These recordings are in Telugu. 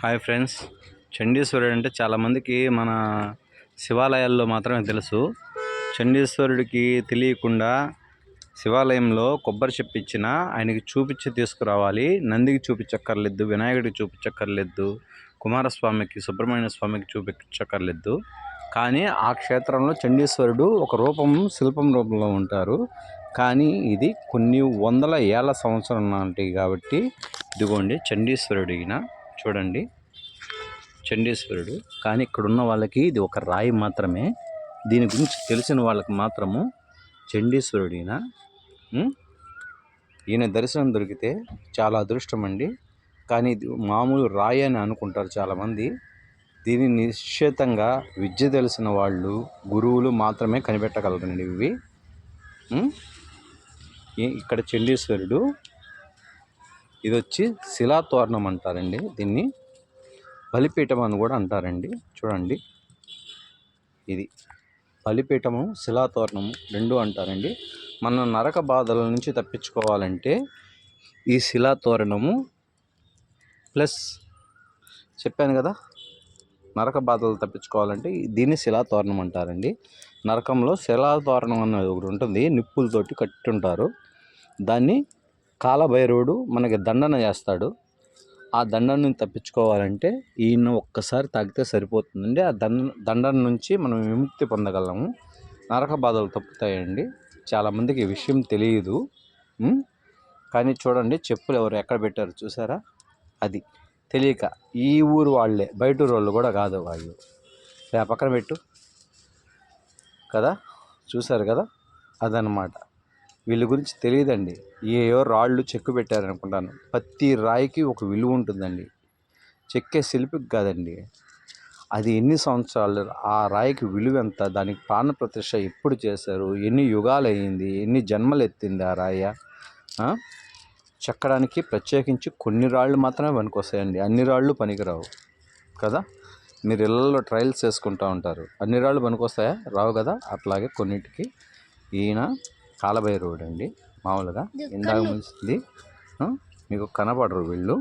హాయ్ ఫ్రెండ్స్, చండీశ్వరుడు అంటే చాలామందికి మన శివాలయాల్లో మాత్రమే తెలుసు. చండీశ్వరుడికి తెలియకుండా శివాలయంలో కొబ్బరి చెప్పిచ్చిన ఆయనకి చూపించి తీసుకురావాలి. నందికి చూపించక్కర్లేదు, వినాయకుడికి చూపించక్కర్లేదు, కుమారస్వామికి, సుబ్రహ్మణ్య స్వామికి చూపించక్కర్లేదు. కానీ ఆ క్షేత్రంలో చండీశ్వరుడు ఒక శిల్పం రూపంలో ఉంటారు. కానీ ఇది కొన్ని వందల ఏళ్ల సంవత్సరం నాటి కాబట్టి ఇదిగోండి చండీశ్వరుడు. ఈయన చూడండి, చండీశ్వరుడు. కానీ ఇక్కడున్న వాళ్ళకి ఇది ఒక రాయి మాత్రమే. దీని గురించి తెలిసిన వాళ్ళకి మాత్రము చండీశ్వరుడు ఈయన దర్శనం దొరికితే చాలా అదృష్టం అండి. కానీ ఇది మామూలు రాయి అని అనుకుంటారు చాలామంది. దీన్ని నిశ్చితంగా విద్య తెలిసిన వాళ్ళు, గురువులు మాత్రమే కనిపెట్టగలరండి ఇవి. ఇక్కడ చండీశ్వరుడు, ఇది వచ్చి శిలాతోరణం అంటారండి. దీన్ని బలిపీఠం అని కూడా అంటారండి. చూడండి, ఇది బలిపీఠము, శిలాతోరణము రెండు అంటారండి. మన నరక బాధల నుంచి తప్పించుకోవాలంటే ఈ శిలాతోరణము ప్లస్ చెప్పాను కదా, నరక బాధలు తప్పించుకోవాలంటే దీన్ని శిలాతోరణం అంటారండి. నరకంలో శిలాతోరణం అనేది ఒకటి ఉంటుంది, నిప్పులతోటి కట్టుంటారు. దాన్ని కాలభైరవుడు మనకి దండన చేస్తాడు. ఆ దండన నుంచి తప్పించుకోవాలంటే ఈయన ఒక్కసారి తాగితే సరిపోతుందండి. ఆ దండన నుంచి మనం విముక్తి పొందగలము, నరక బాధలు తప్పుతాయండి. చాలామందికి ఈ విషయం తెలియదు. కానీ చూడండి, చెప్పులు ఎవరు ఎక్కడ పెట్టారు చూసారా? అది తెలియక ఈ ఊరు వాళ్ళే, బయట ఊరు వాళ్ళు కూడా కాదు వాళ్ళు. పక్కన పెట్టు కదా, చూసారు కదా, అదనమాట. వీళ్ళ గురించి తెలియదండి. ఏవో రాళ్ళు చెక్కు పెట్టారనుకుంటాను. ప్రతి రాయికి ఒక విలువ ఉంటుందండి. చెక్కే శిల్పికి కాదండి, అది ఎన్ని సంవత్సరాలు, ఆ రాయికి విలువ ఎంత, దానికి ప్రాణ ప్రతిష్ఠ ఎప్పుడు చేశారు, ఎన్ని యుగాలు అయ్యింది, ఎన్ని జన్మలు ఎత్తింది ఆ రాయ. చెక్కడానికి ప్రత్యేకించి కొన్ని రాళ్ళు మాత్రమే పనికొస్తాయండి, అన్ని రాళ్ళు పనికిరావు కదా. మీరు ఇళ్ళల్లో ట్రయల్స్ చేసుకుంటూ ఉంటారు, అన్ని రాళ్ళు పనికొస్తాయా? రావు కదా. అట్లాగే కొన్నిటికి ఈయన కాలభైరవుడు అండి. మామూలుగా ఇందాక ముంచింది మీకు కనపడరు వీళ్ళు.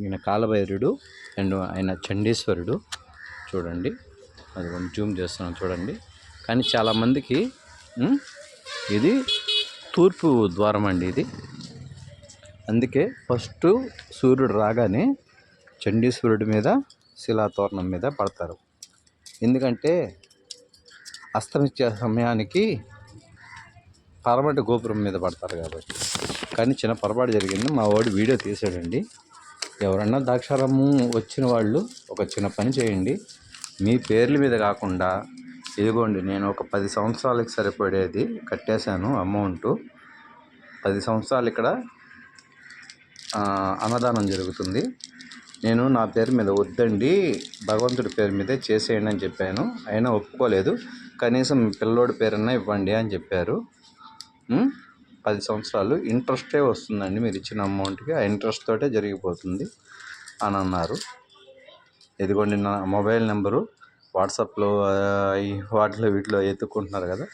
ఈయన కాలభైరవుడు అండ్ ఆయన చండీశ్వరుడు. చూడండి, అది కొంచెం జూమ్ చేస్తున్నాను చూడండి. కానీ చాలామందికి ఇది తూర్పు ద్వారం అండి ఇది. అందుకే ఫస్ట్ సూర్యుడు రాగానే చండీశ్వరుడి మీద, శిలాతోరణం మీద పడతారు. ఎందుకంటే అస్తమించే సమయానికి పరమటి గోపురం మీద పడతారు కాబట్టి. కానీ చిన్న పొరపాటు జరిగింది, మా వాడు వీడియో తీసాడండి. ఎవరన్నా ద్రాక్షారామం వచ్చిన వాళ్ళు ఒక చిన్న పని చేయండి, మీ పేర్ల మీద కాకుండా ఇదిగోండి, నేను ఒక 10 సంవత్సరాలకి సరిపడేది కట్టేశాను అమౌంటు. 10 సంవత్సరాలు ఇక్కడ అన్నదానం జరుగుతుంది. నేను నా పేరు మీద వద్దండి, భగవంతుడి పేరు మీదే చేసేయండి అని చెప్పాను. అయినా ఒప్పుకోలేదు. కనీసం పిల్లోడి పేరన్నా ఇవ్వండి అని చెప్పారు. 10 సంవత్సరాలు ఇంట్రెస్టే వస్తుందండి మీరు ఇచ్చిన అమౌంట్కి, ఆ ఇంట్రెస్ట్ తోటే జరిగిపోతుంది అని అన్నారు. ఇదిగోండి నా మొబైల్ నెంబరు, వాట్సాప్లో వాటిలో వీటిలో ఎత్తుక్కుంటున్నారు కదా.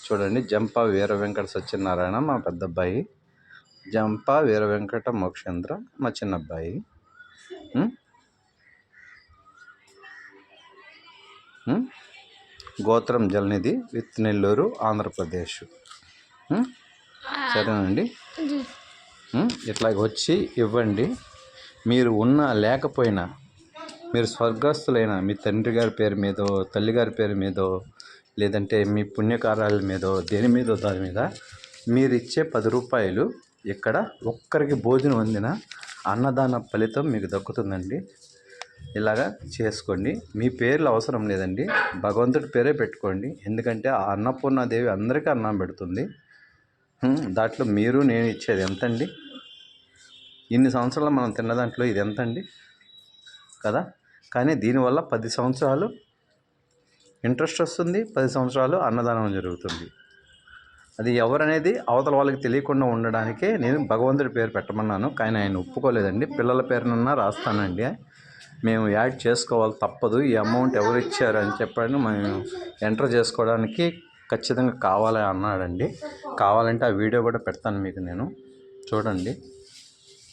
చూడండి, జంపా వీర వెంకట సత్యనారాయణ మా పెద్ద అబ్బాయి, జంపా వీర వెంకట మోక్షేంద్ర మా చిన్న అబ్బాయి. గోత్రం జలనిధి విత్ నెల్లూరు, ఆంధ్రప్రదేశ్. సరేనండి, ఇట్లా వచ్చి ఇవ్వండి. మీరు ఉన్నా లేకపోయినా, మీరు స్వర్గస్థులైన మీ తండ్రి గారి పేరు మీదో, తల్లిగారి పేరు మీదో, లేదంటే మీ పుణ్యకార్యాల మీదో, దేని మీదో దాని మీద మీరు ఇచ్చే 10 రూపాయలు ఇక్కడ ఒక్కరికి భోజనం అందిన అన్నదాన ఫలితం మీకు దక్కుతుందండి. ఇలాగా చేసుకోండి. మీ పేర్లు అవసరం లేదండి, భగవంతుడి పేరే పెట్టుకోండి. ఎందుకంటే ఆ అన్నపూర్ణాదేవి అందరికీ అన్నం పెడుతుంది. దాంట్లో మీరు నేను ఇచ్చేది ఎంతండి? ఇన్ని సంవత్సరాలు మనం తిన్న దాంట్లో ఇది ఎంతండి కదా. కానీ దీనివల్ల 10 సంవత్సరాలు ఇంట్రెస్ట్ వస్తుంది, 10 సంవత్సరాలు అన్నదానం జరుగుతుంది. అది ఎవరనేది అవతల వాళ్ళకి తెలియకుండా ఉండడానికే నేను భగవంతుడి పేరు పెట్టమన్నాను. కానీ ఆయన ఒప్పుకోలేదండి. పిల్లల పేరునన్నా రాస్తానండి, మేము యాడ్ చేసుకోవాలి తప్పదు, ఈ అమౌంట్ ఎవరు ఇచ్చారు అని చెప్పాను. మేము ఎంటర్ చేసుకోవడానికి ఖచ్చితంగా కావాలి అన్నాడండి. కావాలంటే ఆ వీడియో కూడా పెడతాను మీకు నేను, చూడండి.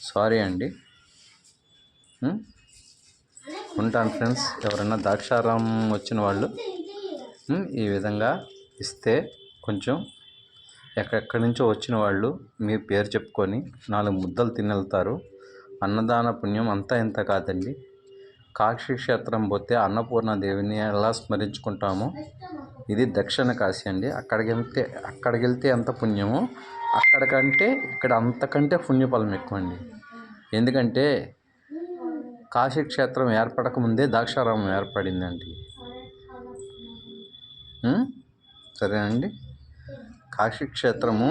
సారీ అండి. ఉంటాను ఫ్రెండ్స్. ఎవరైనా ద్రాక్షారామం వచ్చిన వాళ్ళు ఈ విధంగా ఇస్తే కొంచెం ఎక్కడెక్కడి నుంచో వచ్చిన వాళ్ళు మీ పేరు చెప్పుకొని 4 ముద్దలు తినెళ్తారు. అన్నదాన పుణ్యం అంతా ఇంత కాదండి. కాశీ క్షేత్రం పోతే అన్నపూర్ణాదేవిని ఎలా స్మరించుకుంటామో ఇది దక్షిణ కాశీ అండి. అక్కడికి వెళ్తే ఎంత పుణ్యమో అక్కడికంటే ఇక్కడ అంతకంటే పుణ్యఫలం ఎక్కువ అండి. ఎందుకంటే కాశీ క్షేత్రం ఏర్పడకముందే ద్రాక్షారామం ఏర్పడిందండి. సరేనండి. కాశీ క్షేత్రము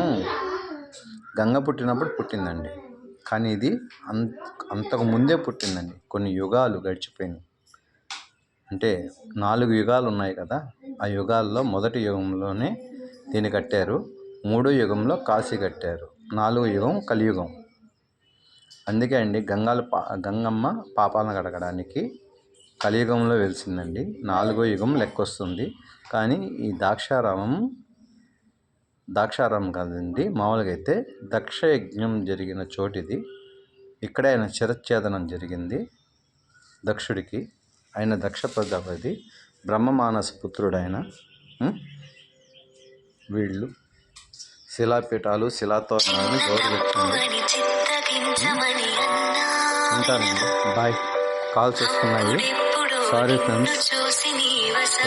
గంగ పుట్టినప్పుడు పుట్టిందండి, కానీ ఇది అంతకు ముందే పుట్టిందండి. కొన్ని యుగాలు గడిచిపోయినాయి. అంటే 4 యుగాలు ఉన్నాయి కదా, ఆ యుగాల్లో మొదటి యుగంలోనే దీన్ని కట్టారు. 3వ యుగంలో కాశీ కట్టారు. 4వ యుగం కలియుగం. అందుకే అండి గంగమ్మ పాపాలను కడగడానికి కలియుగంలో వెలిసిందండి. 4వ యుగం లెక్కొస్తుంది. కానీ ఈ ద్రాక్షారామం కాదండి, మామూలుగా అయితే దక్షయజ్ఞం జరిగిన చోటిది. ఇక్కడే ఆయన శిరచ్ఛేదనం జరిగింది దక్షుడికి. ఆయన దక్ష ప్రజాపతి బ్రహ్మమానస పుత్రుడైన. వీళ్ళు శిలాపీఠాలు శిలాతోరణాలను గౌరవించండి. ఉంటానండి. బాయ్. కాల్స్ వస్తున్నాయి. Sorry friends.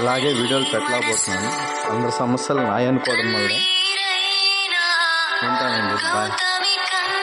ఇలాగే వీడియోలు పెట్టలేకపోతున్నాను. అందరి సమస్యలు నాయనుకోవడం వల్ల. ఉంటానండి. బాయ్.